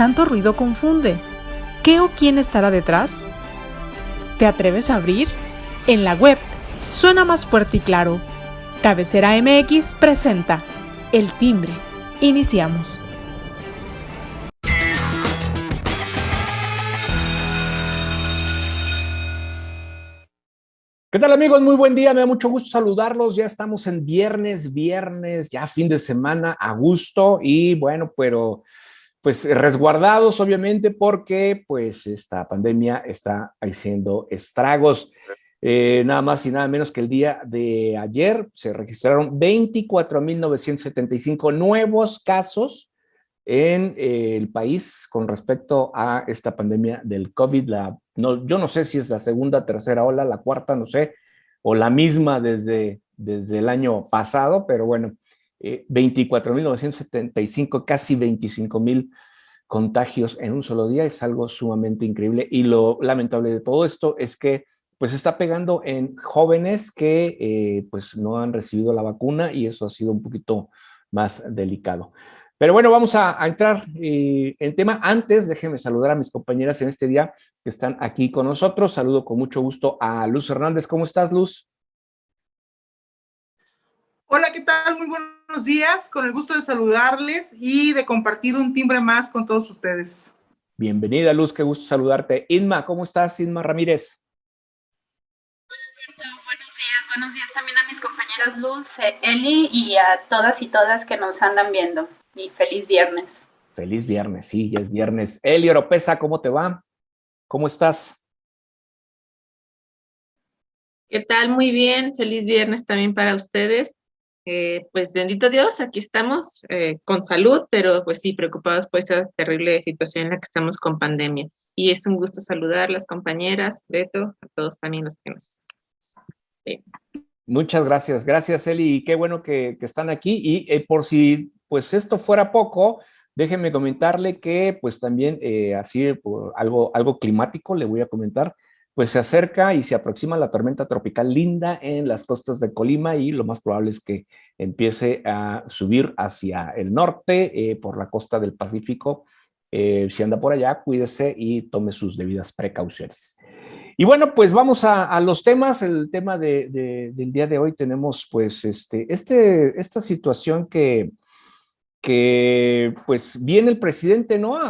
tanto ruido confunde. ¿Qué o quién estará detrás? ¿Te atreves a abrir? En la web suena más fuerte y claro. Cabecera MX presenta El Timbre. Iniciamos. ¿Qué tal, amigos? Muy buen día, me da mucho gusto saludarlos. Ya estamos en viernes, ya fin de semana, a gusto y bueno, pero pues resguardados obviamente porque pues esta pandemia está haciendo estragos. Nada más y nada menos que el día de ayer se registraron 24,975 nuevos casos en el país con respecto a esta pandemia del COVID. No, yo no sé si es la segunda, tercera ola, la cuarta, no sé, o la misma desde el año pasado, pero bueno, 24,975, casi 25,000 contagios en un solo día es algo sumamente increíble. Y lo lamentable de todo esto es que pues está pegando en jóvenes que pues no han recibido la vacuna y eso ha sido un poquito más delicado. Pero bueno, vamos a entrar en tema. Antes, déjenme saludar a mis compañeras en este día que están aquí con nosotros. Saludo con mucho gusto a Luz Hernández. ¿Cómo estás, Luz? Hola, ¿qué tal? Muy buenos días. Con el gusto de saludarles y de compartir un timbre más con todos ustedes. Bienvenida, Luz. Qué gusto saludarte. Inma, ¿cómo estás? Inma Ramírez. Buenos días también a mis compañeras Luz, Eli y a todas y todas que nos andan viendo. Y feliz viernes. Feliz viernes, sí, ya es viernes. Eli Oropesa, ¿cómo te va? ¿Cómo estás? ¿Qué tal? Muy bien, feliz viernes también para ustedes. Pues bendito Dios, aquí estamos con salud, pero pues sí, preocupados por esta terrible situación en la que estamos con pandemia. Y es un gusto saludar a las compañeras, Beto, a todos también los que nos ven. Muchas gracias, gracias Eli, y qué bueno que están aquí. Y por si pues esto fuera poco, déjenme comentarle que pues también así por algo climático le voy a comentar, pues se acerca y se aproxima la tormenta tropical Linda en las costas de Colima y lo más probable es que empiece a subir hacia el norte por la costa del Pacífico. Si anda por allá, cuídese y tome sus debidas precauciones. Y bueno, pues vamos a los temas. El tema del día de hoy tenemos pues esta situación que pues viene el presidente, ¿no?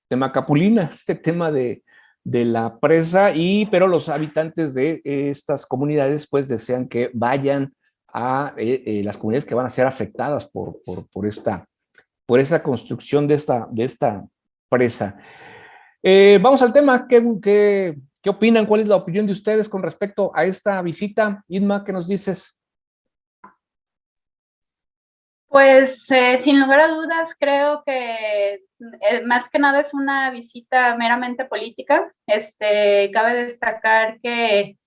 De Macapulina, este tema de la presa, pero los habitantes de estas comunidades pues desean que vayan a las comunidades que van a ser afectadas por esta construcción de esta presa. Vamos al tema. ¿Qué opinan? ¿Cuál es la opinión de ustedes con respecto a esta visita? Inma, ¿qué nos dices? Pues sin lugar a dudas, creo que más que nada es una visita meramente política. Cabe destacar que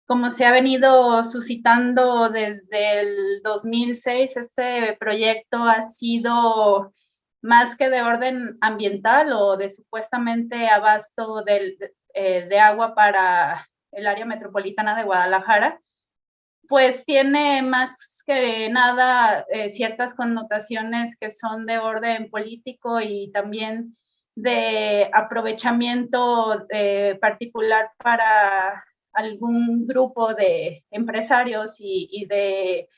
como se ha venido suscitando desde el 2006, este proyecto ha sido más que de orden ambiental o de supuestamente abasto de agua para el área metropolitana de Guadalajara, pues tiene más que nada ciertas connotaciones que son de orden político y también de aprovechamiento particular para algún grupo de empresarios y de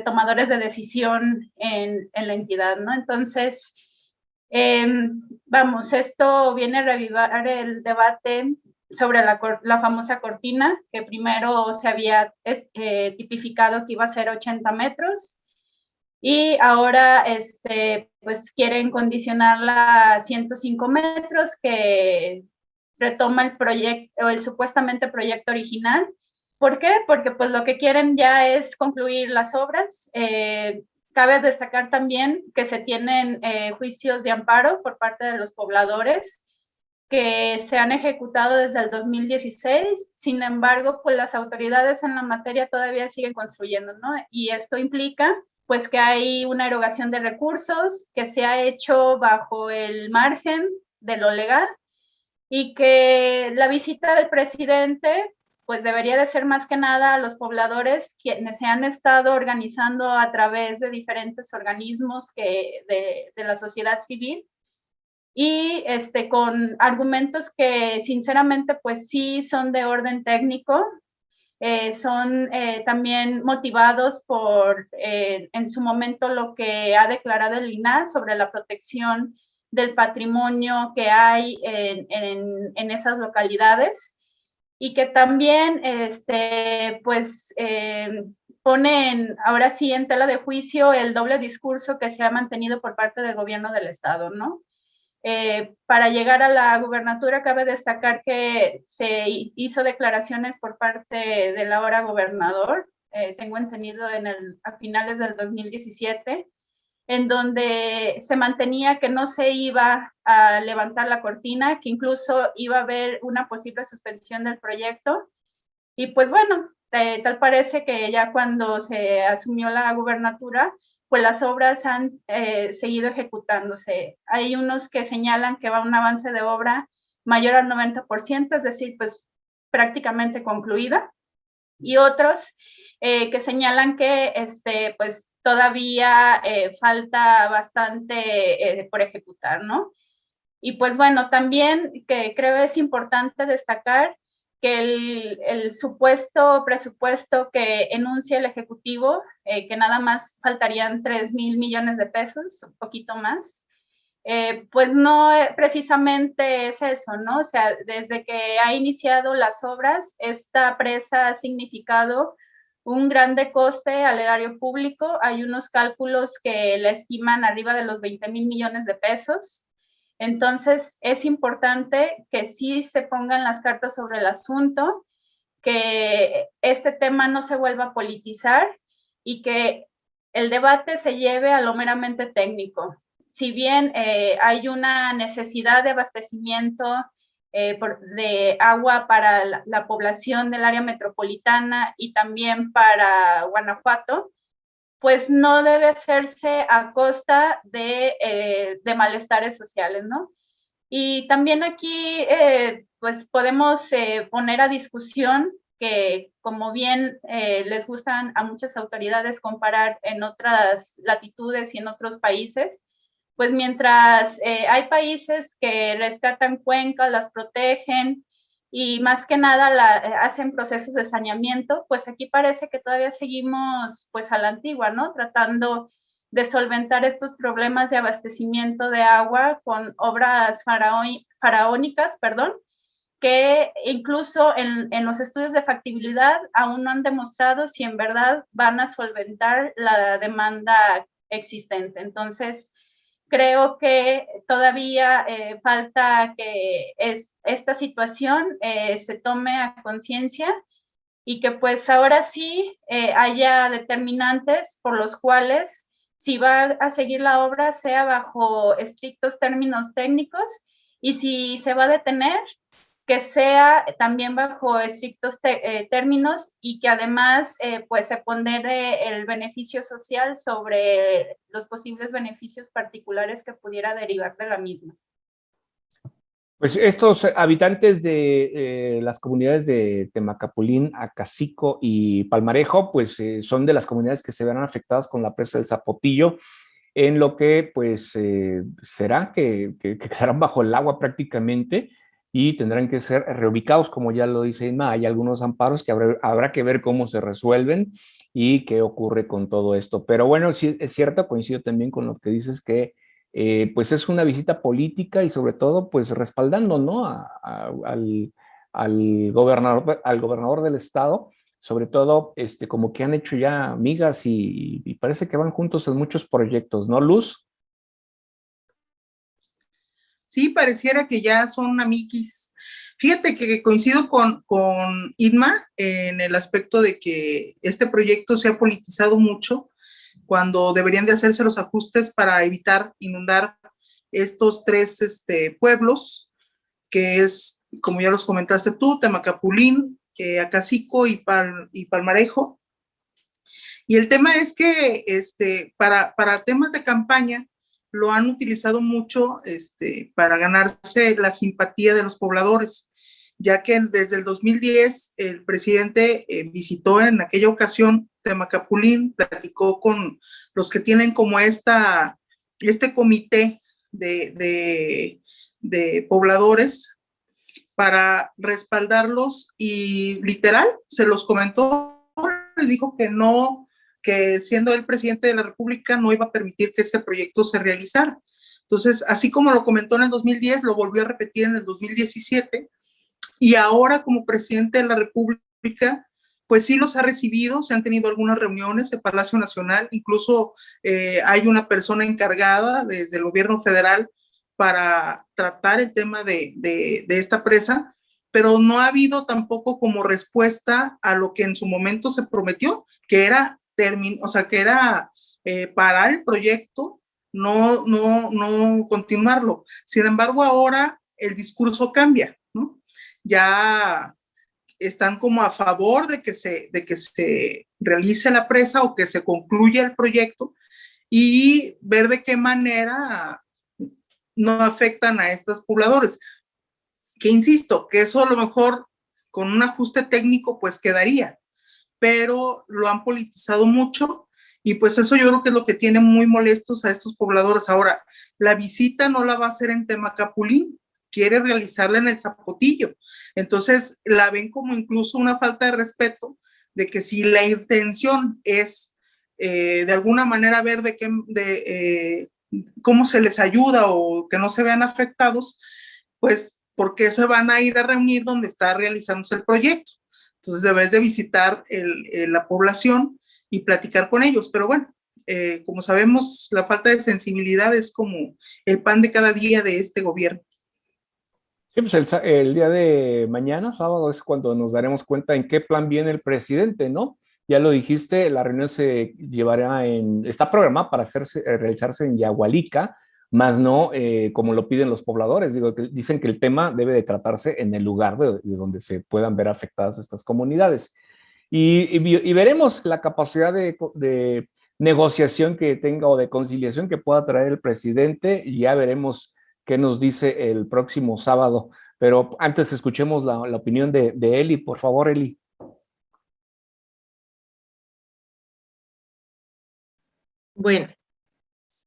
tomadores de decisión en la entidad, ¿no? Entonces, vamos, esto viene a revivar el debate sobre la famosa cortina, que primero se había tipificado que iba a ser 80 metros y ahora pues quieren condicionarla a 105 metros, que retoma el proyecto, el supuestamente proyecto original. ¿Por qué? Porque pues lo que quieren ya es concluir las obras. Cabe destacar también que se tienen juicios de amparo por parte de los pobladores que se han ejecutado desde el 2016, sin embargo, pues las autoridades en la materia todavía siguen construyendo, ¿no? Y esto implica pues que hay una erogación de recursos que se ha hecho bajo el margen de lo legal y que la visita del presidente pues debería de ser más que nada a los pobladores quienes se han estado organizando a través de diferentes organismos de la sociedad civil y con argumentos que sinceramente pues sí son de orden técnico, son también motivados por en su momento lo que ha declarado el INAH sobre la protección del patrimonio que hay en esas localidades, y que también pues pone ahora sí en tela de juicio el doble discurso que se ha mantenido por parte del gobierno del estado, ¿no? Para llegar a la gubernatura cabe destacar que se hizo declaraciones por parte del ahora gobernador, tengo entendido a finales del 2017, en donde se mantenía que no se iba a levantar la cortina, que incluso iba a haber una posible suspensión del proyecto. Y pues bueno, tal parece que ya cuando se asumió la gubernatura, pues las obras han seguido ejecutándose. Hay unos que señalan que va un avance de obra mayor al 90%, es decir, pues prácticamente concluida, y otros que señalan que pues todavía falta bastante por ejecutar, ¿no? Y pues bueno, también que creo es importante destacar que el supuesto presupuesto que enuncia el Ejecutivo, que nada más faltarían 3,000 millones de pesos, un poquito más, pues no precisamente es eso, ¿no? O sea, desde que ha iniciado las obras, esta presa ha significado un grande coste al erario público. Hay unos cálculos que la estiman arriba de los 20,000 millones de pesos. Entonces, es importante que sí se pongan las cartas sobre el asunto, que este tema no se vuelva a politizar y que el debate se lleve a lo meramente técnico. Si bien hay una necesidad de abastecimiento de agua para la población del área metropolitana y también para Guanajuato, pues no debe hacerse a costa de malestares sociales, ¿no? Y también aquí, pues podemos poner a discusión que, como bien les gustan a muchas autoridades comparar en otras latitudes y en otros países, pues mientras hay países que rescatan cuencas, las protegen y más que nada hacen procesos de saneamiento, pues aquí parece que todavía seguimos pues a la antigua, ¿no? Tratando de solventar estos problemas de abastecimiento de agua con obras faraónicas, que incluso en los estudios de factibilidad aún no han demostrado si en verdad van a solventar la demanda existente. Entonces, creo que todavía falta que esta situación se tome a conciencia y que pues ahora sí haya determinantes por los cuales si va a seguir la obra sea bajo estrictos términos técnicos y si se va a detener, que sea también bajo estrictos términos y que además pues se pondere el beneficio social sobre los posibles beneficios particulares que pudiera derivar de la misma. Pues estos habitantes de las comunidades de Temacapulín, Acacico y Palmarejo, pues son de las comunidades que se verán afectadas con la presa del Zapotillo, en lo que pues será que quedarán bajo el agua prácticamente y tendrán que ser reubicados, como ya lo dice Inma. Hay algunos amparos que habrá que ver cómo se resuelven y qué ocurre con todo esto. Pero bueno, sí, es cierto, coincido también con lo que dices que pues es una visita política y sobre todo pues respaldando, ¿no? Al gobernador del estado, sobre todo como que han hecho ya amigas y parece que van juntos en muchos proyectos, ¿no, Luz? Sí, pareciera que ya son amiguis. Fíjate que coincido con Inma en el aspecto de que este proyecto se ha politizado mucho cuando deberían de hacerse los ajustes para evitar inundar estos tres pueblos, que es, como ya los comentaste tú, Temacapulín, Acacico y Palmarejo. Y el tema es que para temas de campaña lo han utilizado mucho para ganarse la simpatía de los pobladores, ya que desde el 2010 el presidente visitó en aquella ocasión Temacapulín, platicó con los que tienen como este comité de pobladores para respaldarlos y literal se los comentó, les dijo que no, que siendo el presidente de la República no iba a permitir que este proyecto se realizara. Entonces, así como lo comentó en el 2010, lo volvió a repetir en el 2017 y ahora como presidente de la República, pues sí los ha recibido, se han tenido algunas reuniones en Palacio Nacional, incluso hay una persona encargada desde el gobierno federal para tratar el tema de esta presa, pero no ha habido tampoco como respuesta a lo que en su momento se prometió, que era, parar el proyecto, no continuarlo. Sin embargo, ahora el discurso cambia, ¿no? Ya están como a favor de que se realice la presa o que se concluya el proyecto y ver de qué manera no afectan a estos pobladores. Que insisto, que eso a lo mejor con un ajuste técnico pues quedaría, pero lo han politizado mucho y pues eso yo creo que es lo que tiene muy molestos a estos pobladores. Ahora, la visita no la va a hacer en Temacapulín, quiere realizarla en el Zapotillo. Entonces la ven como incluso una falta de respeto de que si la intención es de alguna manera ver cómo se les ayuda o que no se vean afectados, pues ¿por qué se van a ir a reunir donde está realizándose el proyecto? Entonces debes de visitar la población y platicar con ellos. Pero bueno, como sabemos, la falta de sensibilidad es como el pan de cada día de este gobierno. Sí, pues el día de mañana, sábado, es cuando nos daremos cuenta en qué plan viene el presidente, ¿no? Ya lo dijiste, la reunión se llevará está programada para realizarse en Yahualica, más no como lo piden los pobladores. Dicen que el tema debe de tratarse en el lugar de donde se puedan ver afectadas estas comunidades. Y veremos la capacidad de negociación que tenga o de conciliación que pueda traer el presidente, y ya veremos qué nos dice el próximo sábado. Pero antes escuchemos la opinión de Eli. Por favor, Eli. Bueno,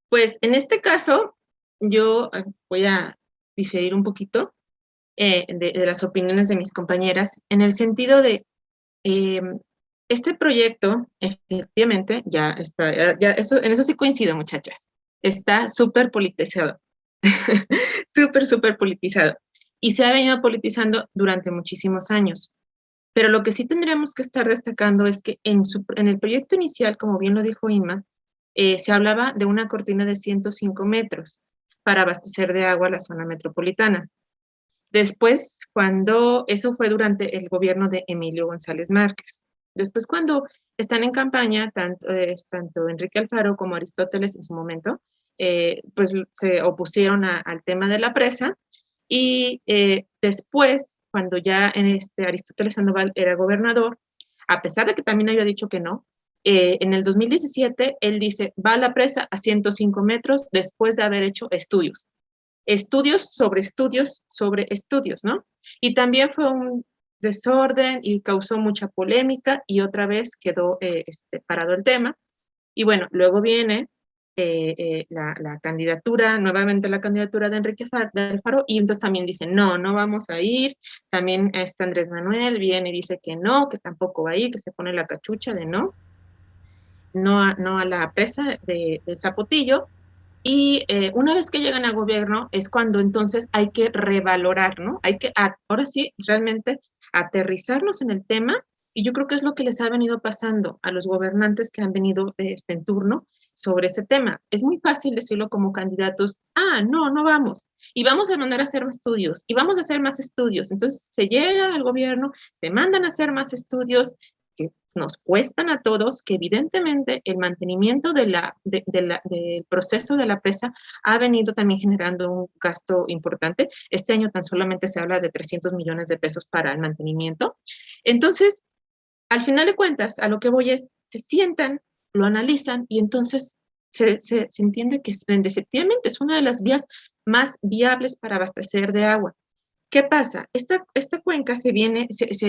pues en este caso yo voy a diferir un poquito de las opiniones de mis compañeras, en el sentido de este proyecto, efectivamente, ya está, en eso sí coincido, muchachas, está súper politizado, súper politizado, y se ha venido politizando durante muchísimos años. Pero lo que sí tendríamos que estar destacando es que en el proyecto inicial, como bien lo dijo Inma, se hablaba de una cortina de 105 metros para abastecer de agua a la zona metropolitana. Después, eso fue durante el gobierno de Emilio González Márquez. Después, cuando están en campaña, tanto Enrique Alfaro como Aristóteles en su momento, pues se opusieron al tema de la presa, y después, cuando ya Aristóteles Sandoval era gobernador, a pesar de que también había dicho que no, en el 2017 él dice, va a la presa a 105 metros después de haber hecho estudios sobre estudios, ¿no? Y también fue un desorden y causó mucha polémica y otra vez quedó parado el tema. Y bueno, luego viene la candidatura, nuevamente la candidatura de Enrique Alfaro, y entonces también dicen, no vamos a ir. También Andrés Manuel viene y dice que no, que tampoco va a ir, que se pone la cachucha de no a la presa de Zapotillo. Y una vez que llegan al gobierno es cuando entonces hay que revalorar, ¿no? Hay que ahora sí realmente aterrizarnos en el tema, y yo creo que es lo que les ha venido pasando a los gobernantes que han venido en turno sobre este tema. Es muy fácil decirlo como candidatos, no vamos, y vamos a mandar a hacer estudios, y vamos a hacer más estudios. Entonces se llega al gobierno, se mandan a hacer más estudios, que nos cuestan a todos, que evidentemente el mantenimiento del proceso de la presa ha venido también generando un gasto importante. Este año tan solamente se habla de 300 millones de pesos para el mantenimiento. Entonces, al final de cuentas, a lo que voy es, se sientan, lo analizan, y entonces se entiende que efectivamente es una de las vías más viables para abastecer de agua. ¿Qué pasa? Esta cuenca se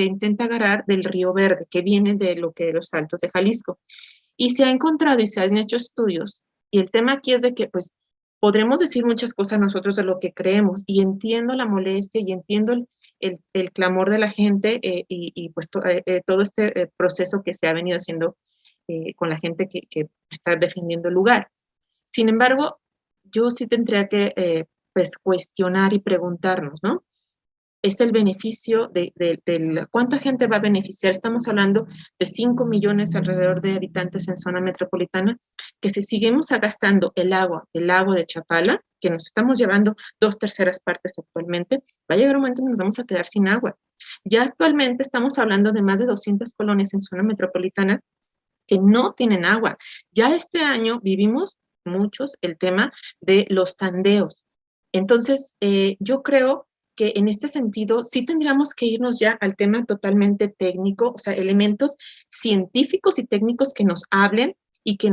intenta agarrar del Río Verde, que viene de los Altos de Jalisco, y se ha encontrado y se han hecho estudios, y el tema aquí es de que, pues, podremos decir muchas cosas nosotros de lo que creemos, y entiendo la molestia y entiendo el clamor de la gente, y pues todo este proceso que se ha venido haciendo con la gente que está defendiendo el lugar. Sin embargo, yo sí tendría que pues cuestionar y preguntarnos, ¿no? Es el beneficio ¿cuánta gente va a beneficiar? Estamos hablando de 5 millones alrededor de habitantes en zona metropolitana, que si seguimos gastando el agua del lago de Chapala, que nos estamos llevando 2/3 partes actualmente, va a llegar un momento en que nos vamos a quedar sin agua. Ya actualmente estamos hablando de más de 200 colonias en zona metropolitana que no tienen agua. Ya este año vivimos muchos el tema de los tandeos. Entonces, yo creo que en este sentido sí tendríamos que irnos ya al tema totalmente técnico, o sea, elementos científicos y técnicos que nos hablen y que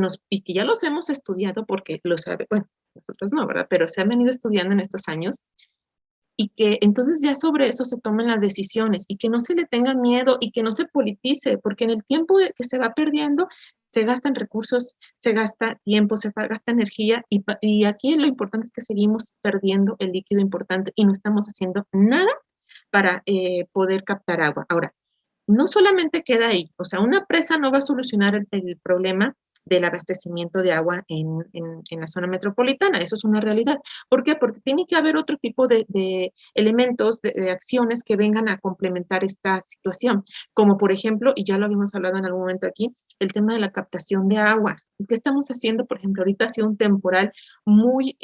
ya los hemos estudiado porque bueno, nosotros no, ¿verdad? Pero se han venido estudiando en estos años, y que entonces ya sobre eso se tomen las decisiones y que no se le tenga miedo y que no se politice, porque en el tiempo que se va perdiendo se gastan recursos, se gasta tiempo, se gasta energía, y aquí lo importante es que seguimos perdiendo el líquido importante y no estamos haciendo nada para poder captar agua. Ahora, no solamente queda ahí, o sea, una presa no va a solucionar el problema del abastecimiento de agua en la zona metropolitana, eso es una realidad. ¿Por qué? Porque tiene que haber otro tipo de elementos, de acciones que vengan a complementar esta situación, como por ejemplo, y ya lo habíamos hablado en algún momento aquí, el tema de la captación de agua. ¿Qué estamos haciendo? Por ejemplo, ahorita ha sido un temporal muy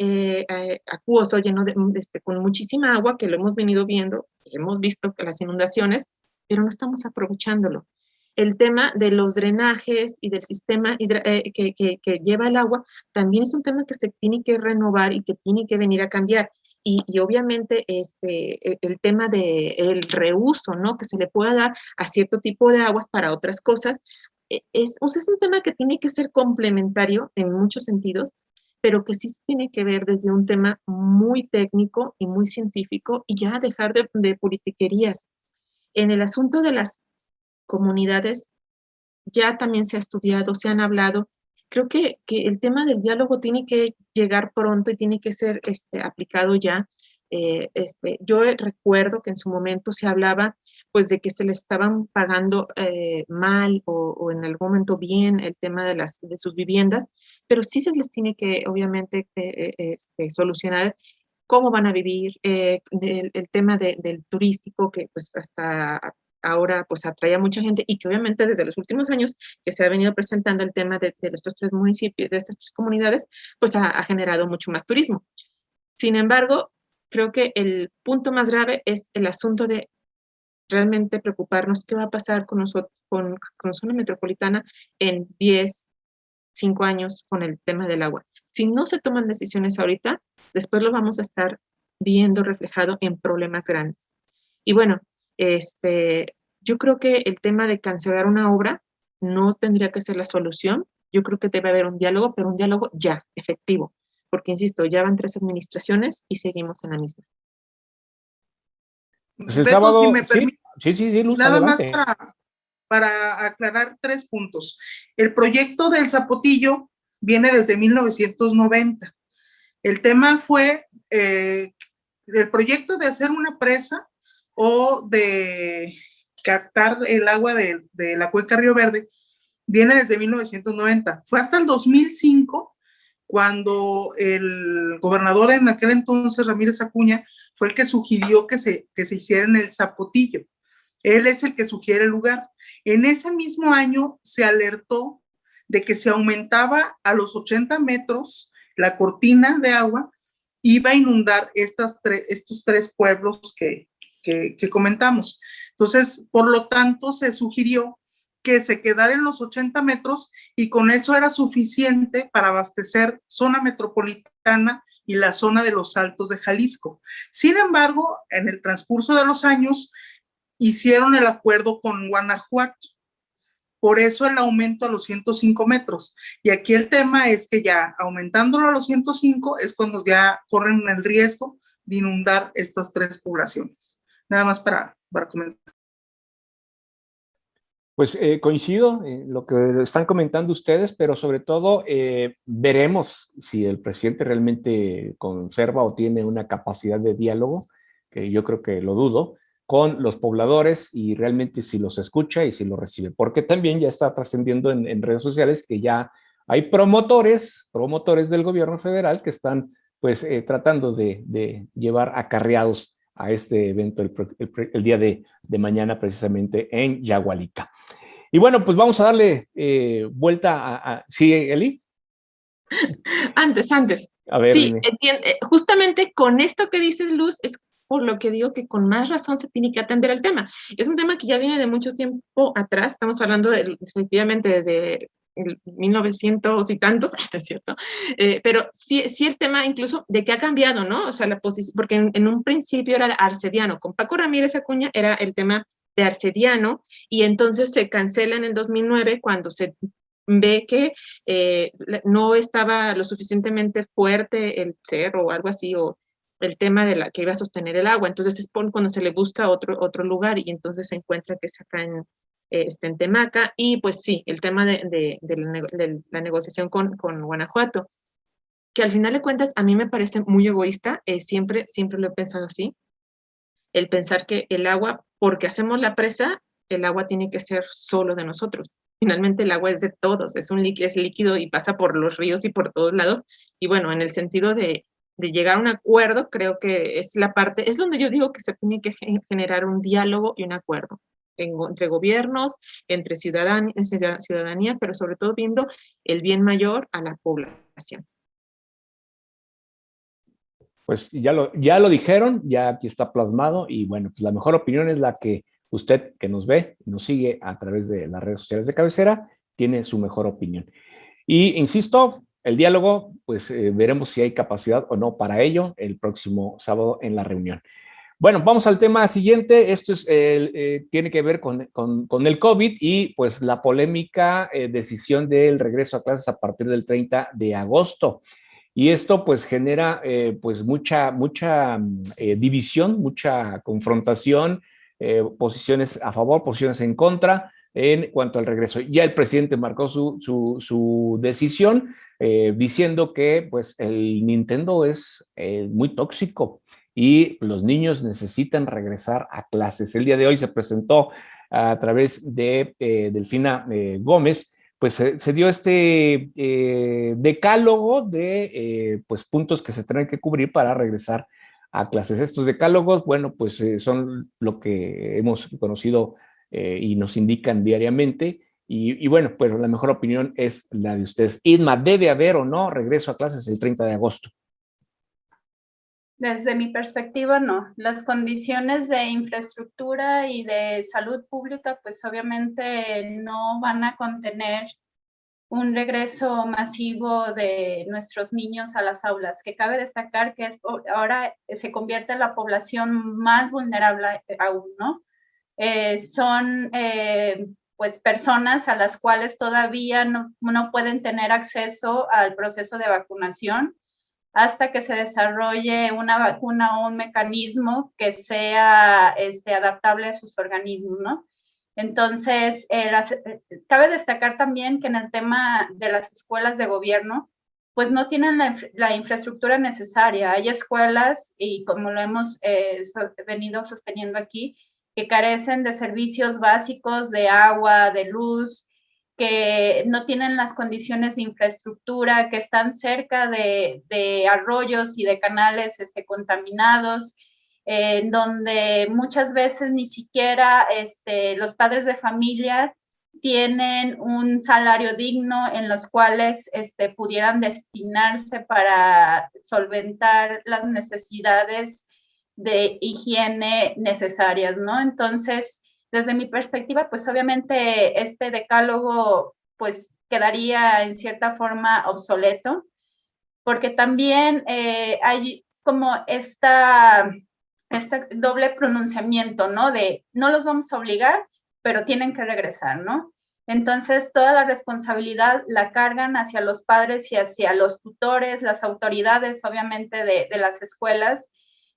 acuoso, lleno con muchísima agua, que lo hemos venido viendo, hemos visto que las inundaciones, pero no estamos aprovechándolo. El tema de los drenajes y del sistema que lleva el agua también es un tema que se tiene que renovar y que tiene que venir a cambiar. Y obviamente el tema del reuso, ¿no? Que se le pueda dar a cierto tipo de aguas para otras cosas, o sea, es un tema que tiene que ser complementario en muchos sentidos, pero que sí se tiene que ver desde un tema muy técnico y muy científico, y ya dejar de politiquerías. En el asunto de las comunidades, ya también se ha estudiado, se han hablado. Creo que el tema del diálogo tiene que llegar pronto y tiene que ser aplicado ya. Yo recuerdo que en su momento se hablaba pues de que se les estaban pagando mal o en algún momento bien el tema de sus viviendas, pero sí se les tiene que obviamente solucionar cómo van a vivir, el tema del turístico, que pues hasta ahora pues atrae a mucha gente, y que obviamente desde los últimos años que se ha venido presentando el tema de estos 3 municipios, de estas 3 comunidades, pues ha generado mucho más turismo. Sin embargo, creo que el punto más grave es el asunto de realmente preocuparnos qué va a pasar con nosotros, con zona metropolitana en 10, 5 años con el tema del agua. Si no se toman decisiones ahorita, después lo vamos a estar viendo reflejado en problemas grandes. Y bueno, yo creo que el tema de cancelar una obra no tendría que ser la solución. Yo creo que debe haber un diálogo, pero un diálogo ya, efectivo. Porque, insisto, ya van 3 administraciones y seguimos en la misma. Pues el Beto, sábado, si me permite, sí, Luz, nada adelante. más para aclarar 3 puntos. El proyecto del Zapotillo viene desde 1990. El tema fue el proyecto de hacer una presa o de captar el agua de la cuenca Río Verde, viene desde 1990. Fue hasta el 2005 cuando el gobernador en aquel entonces, Ramírez Acuña, fue el que sugirió que se hiciera en el Zapotillo. Él es el que sugiere el lugar. En ese mismo año se alertó de que si aumentaba a los 80 metros la cortina de agua, iba a inundar estos 3 pueblos que comentamos. Entonces, por lo tanto, se sugirió que se quedara en los 80 metros y con eso era suficiente para abastecer zona metropolitana y la zona de los Altos de Jalisco. Sin embargo, en el transcurso de los años, hicieron el acuerdo con Guanajuato. Por eso el aumento a los 105 metros. Y aquí el tema es que ya aumentándolo a los 105 es cuando ya corren el riesgo de inundar estas 3 poblaciones. Nada más para comentar. Pues coincido en lo que están comentando ustedes, pero sobre todo veremos si el presidente realmente conserva o tiene una capacidad de diálogo, que yo creo que lo dudo, con los pobladores y realmente si los escucha y si los recibe, porque también ya está trascendiendo en redes sociales que ya hay promotores del gobierno federal que están pues tratando de llevar acarreados a este evento el día de mañana precisamente en Yagualica. Y bueno, pues vamos a darle vuelta ¿Sí, Eli? Antes. A ver, Sí, dime. justamente con esto que dices, Luz, es por lo que digo que con más razón se tiene que atender el tema. Es un tema que ya viene de mucho tiempo atrás, estamos hablando definitivamente desde el 1900 y tantos, ¿es cierto? Pero sí el tema incluso de que ha cambiado, ¿no? O sea, la posición, porque en un principio era arcediano, con Paco Ramírez Acuña era el tema de arcediano, y entonces se cancela en el 2009 cuando se ve que no estaba lo suficientemente fuerte el cerro o algo así, o el tema de la que iba a sostener el agua. Entonces es cuando se le busca otro lugar, y entonces se encuentra que es acá en Temaca. Y pues sí, el tema de la negociación con Guanajuato, que al final de cuentas a mí me parece muy egoísta, siempre lo he pensado así, el pensar que el agua, porque hacemos la presa, el agua tiene que ser solo de nosotros. Finalmente el agua es de todos, es líquido y pasa por los ríos y por todos lados. Y bueno, en el sentido de llegar a un acuerdo, creo que es la parte, es donde yo digo que se tiene que generar un diálogo y un acuerdo entre gobiernos, entre ciudadanía, pero sobre todo viendo el bien mayor a la población. Pues ya lo dijeron, ya aquí está plasmado y bueno, pues la mejor opinión es la que usted que nos ve, nos sigue a través de las redes sociales de Cabecera, tiene su mejor opinión. Y insisto, el diálogo, pues veremos si hay capacidad o no para ello el próximo sábado en la reunión. Bueno, vamos al tema siguiente. Esto tiene que ver con el COVID y pues la polémica decisión del regreso a clases a partir del 30 de agosto. Y esto pues genera pues mucha división, mucha confrontación, posiciones a favor, posiciones en contra en cuanto al regreso. Ya el presidente marcó su decisión diciendo que pues el Nintendo es muy tóxico y los niños necesitan regresar a clases. El día de hoy se presentó a través de Delfina Gómez, pues se dio este decálogo de pues puntos que se tienen que cubrir para regresar a clases. Estos decálogos, bueno, pues son lo que hemos conocido y nos indican diariamente. Y bueno, pues la mejor opinión es la de ustedes. Irma, ¿debe haber o no regreso a clases el 30 de agosto? Desde mi perspectiva, no. Las condiciones de infraestructura y de salud pública, pues obviamente no van a contener un regreso masivo de nuestros niños a las aulas, que cabe destacar que ahora se convierte en la población más vulnerable aún, ¿no? Son pues personas a las cuales todavía no pueden tener acceso al proceso de vacunación hasta que se desarrolle una vacuna o un mecanismo que sea adaptable a sus organismos, ¿no? Entonces, cabe destacar también que en el tema de las escuelas de gobierno, pues no tienen la infraestructura necesaria. Hay escuelas, y como lo hemos venido sosteniendo aquí, que carecen de servicios básicos de agua, de luz, que no tienen las condiciones de infraestructura, que están cerca de arroyos y de canales contaminados, en donde muchas veces ni siquiera los padres de familia tienen un salario digno en los cuales pudieran destinarse para solventar las necesidades de higiene necesarias, ¿no? Entonces, desde mi perspectiva, pues obviamente este decálogo pues quedaría en cierta forma obsoleto, porque también hay como este doble pronunciamiento, ¿no? De no los vamos a obligar, pero tienen que regresar, ¿no? Entonces, toda la responsabilidad la cargan hacia los padres y hacia los tutores, las autoridades, obviamente, de las escuelas,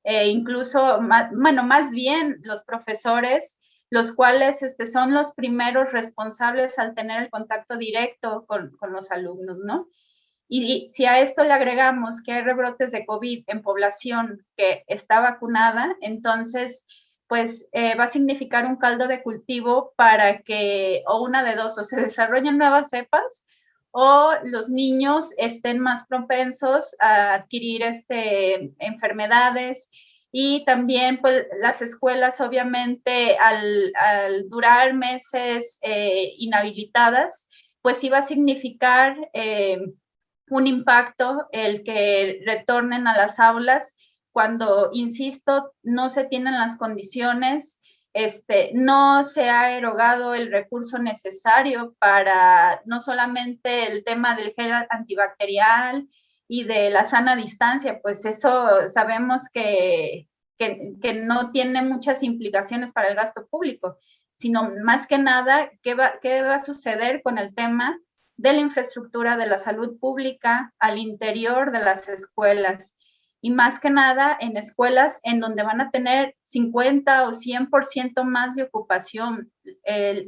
incluso, más bien los profesores, los cuales son los primeros responsables al tener el contacto directo con los alumnos, ¿no? Y si a esto le agregamos que hay rebrotes de COVID en población que está vacunada, entonces pues va a significar un caldo de cultivo para que, o una de dos, o se desarrollen nuevas cepas, o los niños estén más propensos a adquirir enfermedades. Y también pues las escuelas obviamente al durar meses inhabilitadas, pues iba a significar un impacto el que retornen a las aulas cuando, insisto, no se tienen las condiciones, no se ha erogado el recurso necesario para no solamente el tema del gel antibacterial y de la sana distancia, pues eso sabemos que no tiene muchas implicaciones para el gasto público, sino más que nada, ¿qué va a suceder con el tema de la infraestructura de la salud pública al interior de las escuelas? Y más que nada en escuelas en donde van a tener 50 o 100% más de ocupación.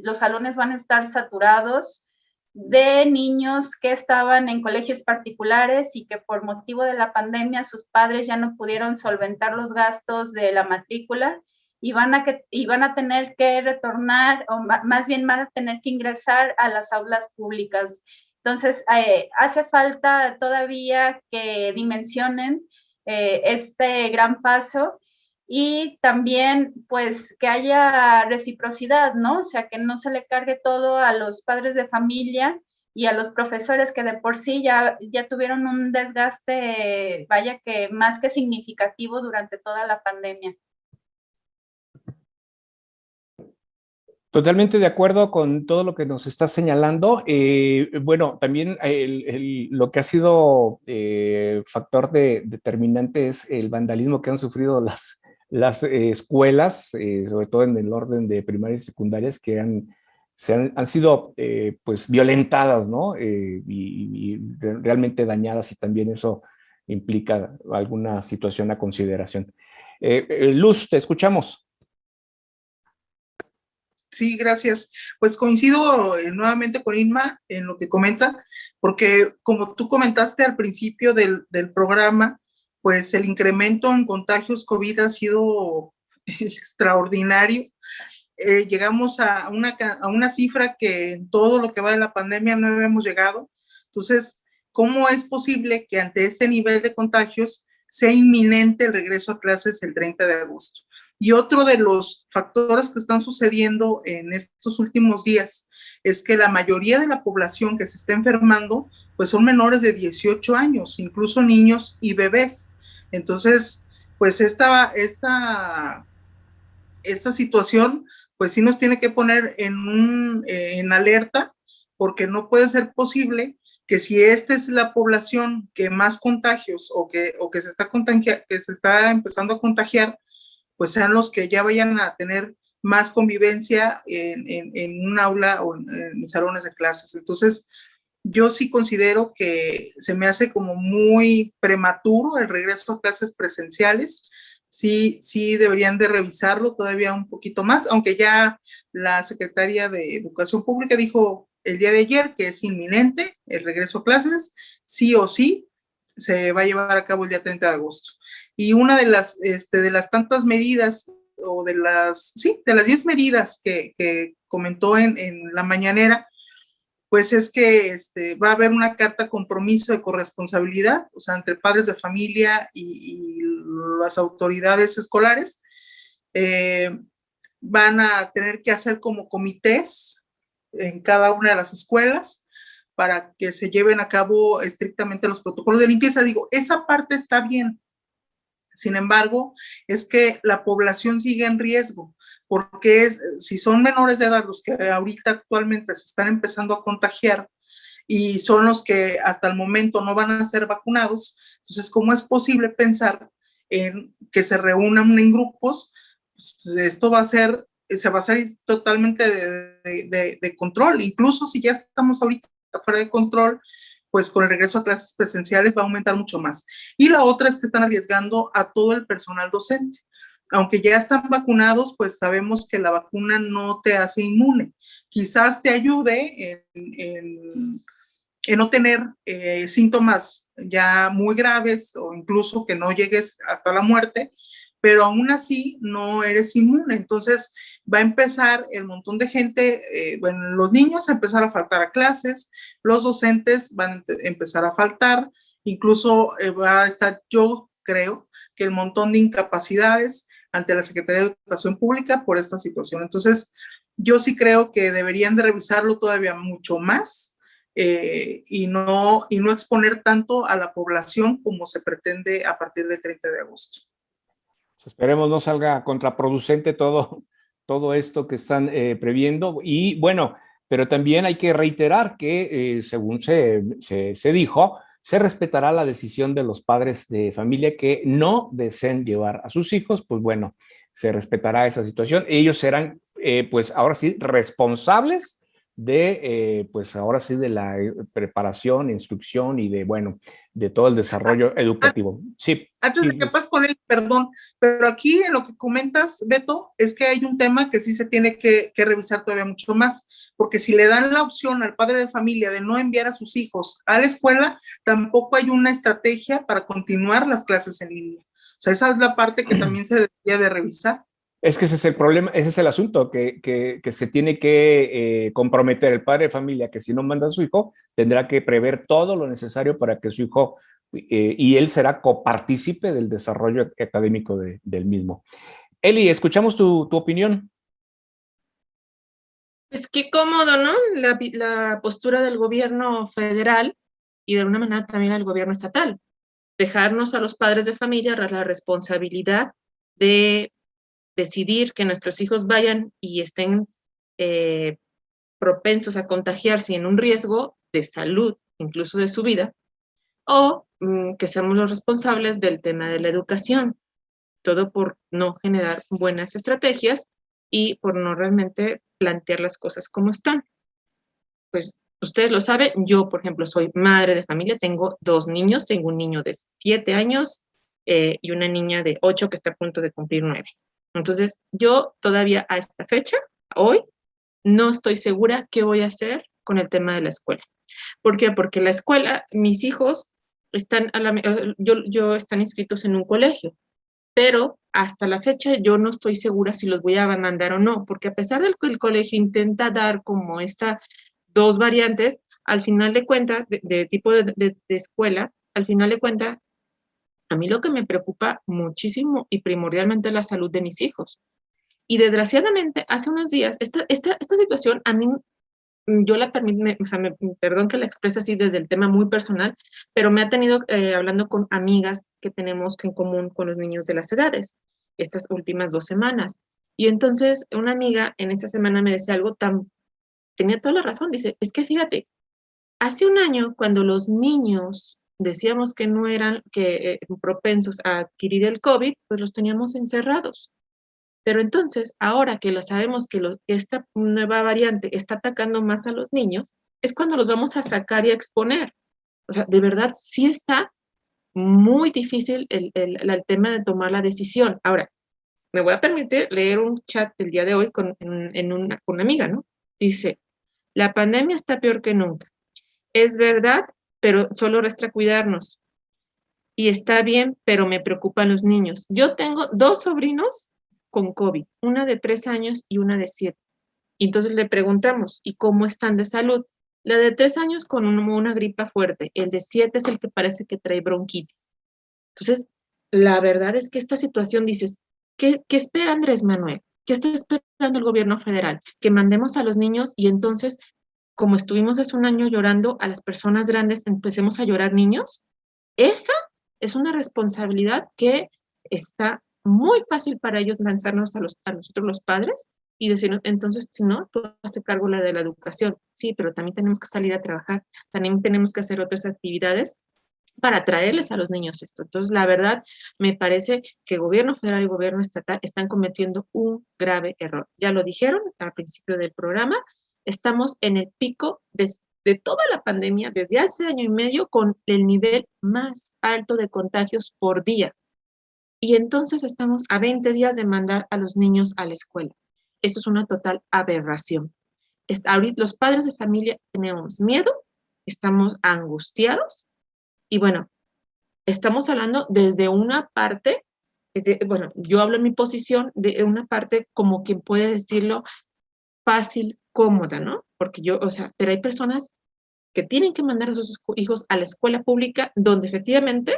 Los salones van a estar saturados de niños que estaban en colegios particulares y que por motivo de la pandemia sus padres ya no pudieron solventar los gastos de la matrícula y van a tener que retornar, o más bien van a tener que ingresar a las aulas públicas. Entonces, hace falta todavía que dimensionen este gran paso y también pues que haya reciprocidad, ¿no? O sea, que no se le cargue todo a los padres de familia y a los profesores que de por sí ya tuvieron un desgaste, vaya que más que significativo durante toda la pandemia. Totalmente de acuerdo con todo lo que nos está señalando. Bueno, también lo que ha sido factor determinante es el vandalismo que han sufrido las escuelas, sobre todo en el orden de primarias y secundarias, que han sido pues violentadas, ¿no? Y realmente dañadas, y también eso implica alguna situación a consideración. Luz, te escuchamos. Sí, gracias. Pues coincido nuevamente con Inma en lo que comenta, porque como tú comentaste al principio del programa, pues el incremento en contagios COVID ha sido extraordinario. Llegamos a una cifra que en todo lo que va de la pandemia no habíamos llegado. Entonces, ¿cómo es posible que ante este nivel de contagios sea inminente el regreso a clases el 30 de agosto? Y otro de los factores que están sucediendo en estos últimos días es que la mayoría de la población que se está enfermando, pues son menores de 18 años, incluso niños y bebés. Entonces, pues esta situación, pues sí nos tiene que poner en alerta, porque no puede ser posible que si esta es la población que más contagios o que se está empezando a contagiar, pues sean los que ya vayan a tener más convivencia en un aula o en salones de clases. Entonces, yo sí considero que se me hace como muy prematuro el regreso a clases presenciales. Sí deberían de revisarlo todavía un poquito más, aunque ya la Secretaría de Educación Pública dijo el día de ayer que es inminente el regreso a clases, sí o sí, se va a llevar a cabo el día 30 de agosto. Y una de las tantas medidas, o de las 10 medidas que comentó en la mañanera, pues es que va a haber una carta compromiso de corresponsabilidad, o sea, entre padres de familia y las autoridades escolares. Van a tener que hacer como comités en cada una de las escuelas para que se lleven a cabo estrictamente los protocolos de limpieza. Digo, esa parte está bien. Sin embargo, es que la población sigue en riesgo, porque si son menores de edad los que ahorita actualmente se están empezando a contagiar y son los que hasta el momento no van a ser vacunados, entonces, ¿cómo es posible pensar en que se reúnan en grupos? Pues esto se va a salir totalmente de control, incluso si ya estamos ahorita fuera de control, pues con el regreso a clases presenciales va a aumentar mucho más. Y la otra es que están arriesgando a todo el personal docente. aunque ya están vacunados, pues sabemos que la vacuna no te hace inmune. Quizás te ayude en no tener síntomas ya muy graves o incluso que no llegues hasta la muerte, pero aún así no eres inmune. Entonces va a empezar el montón de gente, bueno, los niños a empezar a faltar a clases, los docentes van a empezar a faltar, incluso va a estar, yo creo, que el montón de incapacidades ante la Secretaría de Educación Pública por esta situación. Entonces, yo sí creo que deberían de revisarlo todavía mucho más y no exponer tanto a la población como se pretende a partir del 30 de agosto. Esperemos no salga contraproducente todo esto que están previendo. Y bueno, pero también hay que reiterar que según se dijo, se respetará la decisión de los padres de familia que no deseen llevar a sus hijos, pues bueno, se respetará esa situación. Ellos serán, pues ahora sí, responsables de, pues ahora sí, de la preparación, instrucción y de, bueno, de todo el desarrollo educativo. Sí. Antes de que pases con él, perdón, pero aquí en lo que comentas, Beto, es que hay un tema que sí se tiene que revisar todavía mucho más, porque si le dan la opción al padre de familia de no enviar a sus hijos a la escuela, tampoco hay una estrategia para continuar las clases en línea. O sea, esa es la parte que también se debería de revisar. Es que ese es el problema, ese es el asunto, que se tiene que comprometer el padre de familia, que si no manda a su hijo, tendrá que prever todo lo necesario para que su hijo, y él será copartícipe del desarrollo académico del mismo. Eli, escuchamos tu opinión. Pues qué cómodo, ¿no? La postura del gobierno federal y de alguna manera también al gobierno estatal. Dejarnos a los padres de familia la responsabilidad de decidir que nuestros hijos vayan y estén propensos a contagiarse en un riesgo de salud, incluso de su vida, o que seamos los responsables del tema de la educación, todo por no generar buenas estrategias y por no realmente plantear las cosas como están. Pues ustedes lo saben, yo, por ejemplo, soy madre de familia, tengo 2 niños, tengo un niño de 7 años y una niña de 8 que está a punto de cumplir 9. Entonces, yo todavía a esta fecha, hoy, no estoy segura qué voy a hacer con el tema de la escuela. ¿Por qué? Porque la escuela, mis hijos están, están inscritos en un colegio, pero hasta la fecha yo no estoy segura si los voy a mandar o no, porque a pesar de que el colegio intenta dar como estas 2 variantes, al final de cuentas, de tipo de escuela, al final de cuentas, a mí lo que me preocupa muchísimo y primordialmente es la salud de mis hijos. Y desgraciadamente, hace unos días, esta situación a mí, yo la permito, o sea, perdón que la exprese así desde el tema muy personal, pero me ha tenido hablando con amigas que tenemos en común con los niños de las edades, estas últimas 2 semanas. Y entonces una amiga en esta semana me decía algo tenía toda la razón, dice, es que fíjate, hace un año cuando los niños decíamos que no eran propensos a adquirir el COVID, pues los teníamos encerrados. Pero entonces, ahora que lo sabemos que esta nueva variante está atacando más a los niños, es cuando los vamos a sacar y a exponer. O sea, de verdad, sí está muy difícil el tema de tomar la decisión. Ahora, me voy a permitir leer un chat del día de hoy con una amiga, ¿no? Dice, la pandemia está peor que nunca. Es verdad, pero solo resta cuidarnos. Y está bien, pero me preocupan los niños. Yo tengo 2 sobrinos con COVID, una de 3 años y una de 7. Y entonces le preguntamos, ¿y cómo están de salud? La de 3 años con una gripa fuerte, el de 7 es el que parece que trae bronquitis. Entonces, la verdad es que esta situación, dices, ¿qué espera Andrés Manuel? ¿Qué está esperando el gobierno federal? Que mandemos a los niños y entonces, como estuvimos hace un año llorando a las personas grandes, empecemos a llorar niños. Esa es una responsabilidad que está muy fácil para ellos lanzarnos a nosotros los padres y decirnos, entonces, si no, tú hazte cargo de la educación. Sí, pero también tenemos que salir a trabajar, también tenemos que hacer otras actividades para traerles a los niños esto. Entonces, la verdad, me parece que el gobierno federal y el gobierno estatal están cometiendo un grave error. Ya lo dijeron al principio del programa, estamos en el pico de toda la pandemia desde hace año y medio con el nivel más alto de contagios por día. y entonces estamos a 20 días de mandar a los niños a la escuela. Eso es una total aberración. Ahorita los padres de familia tenemos miedo, estamos angustiados y bueno, estamos hablando desde una parte, bueno, yo hablo en mi posición de una parte como quien puede decirlo fácil, cómoda, ¿no? Porque yo, o sea, pero hay personas que tienen que mandar a sus hijos a la escuela pública donde efectivamente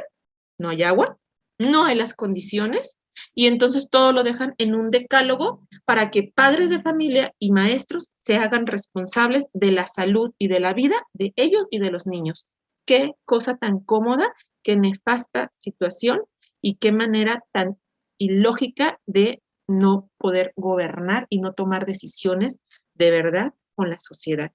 no hay agua, no hay las condiciones y entonces todo lo dejan en un decálogo para que padres de familia y maestros se hagan responsables de la salud y de la vida de ellos y de los niños. Qué cosa tan cómoda, qué nefasta situación y qué manera tan ilógica de no poder gobernar y no tomar decisiones de verdad con la sociedad.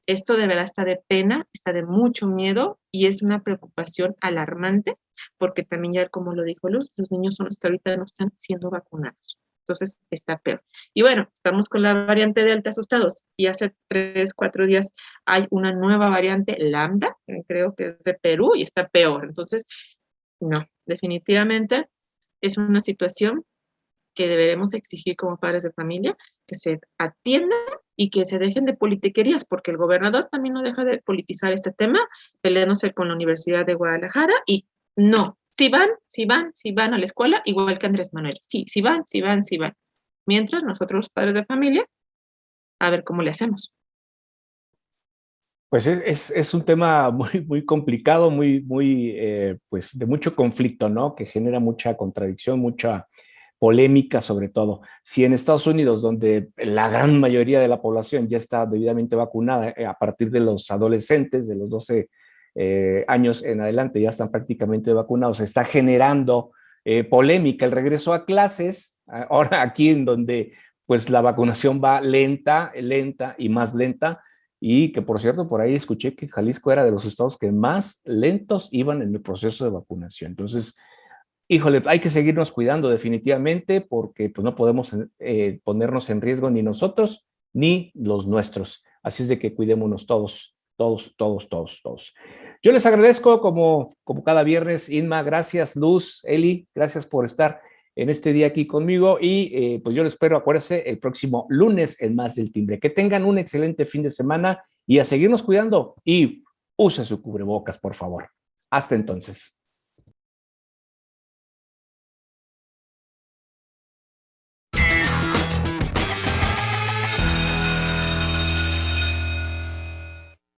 Esto de verdad está de pena, está de mucho miedo y es una preocupación alarmante porque también ya como lo dijo Luz, los niños son los que ahorita no están siendo vacunados. Entonces está peor. Y bueno, estamos con la variante Delta asustados y hace 3, 4 días hay una nueva variante Lambda, creo que es de Perú y está peor. Entonces, no, definitivamente es una situación que deberemos exigir como padres de familia, que se atiendan y que se dejen de politiquerías, porque el gobernador también no deja de politizar este tema, peleándose con la Universidad de Guadalajara, y no, si van a la escuela, igual que Andrés Manuel, sí, si van. Mientras nosotros los padres de familia, a ver cómo le hacemos. Pues es un tema muy, muy complicado, pues de mucho conflicto, ¿no? Que genera mucha contradicción, mucha polémica sobre todo. Si en Estados Unidos, donde la gran mayoría de la población ya está debidamente vacunada a partir de los adolescentes, de los 12 años en adelante, ya están prácticamente vacunados, está generando polémica el regreso a clases, ahora aquí en donde pues la vacunación va lenta y más lenta, y que por cierto, por ahí escuché que Jalisco era de los estados que más lentos iban en el proceso de vacunación. Entonces, híjole, hay que seguirnos cuidando definitivamente porque pues, no podemos ponernos en riesgo ni nosotros ni los nuestros. Así es de que cuidémonos todos. Yo les agradezco como cada viernes, Inma, gracias, Luz, Eli, gracias por estar en este día aquí conmigo y pues yo les espero, acuérdense, el próximo lunes en Más del Timbre. Que tengan un excelente fin de semana y a seguirnos cuidando y use su cubrebocas, por favor. Hasta entonces.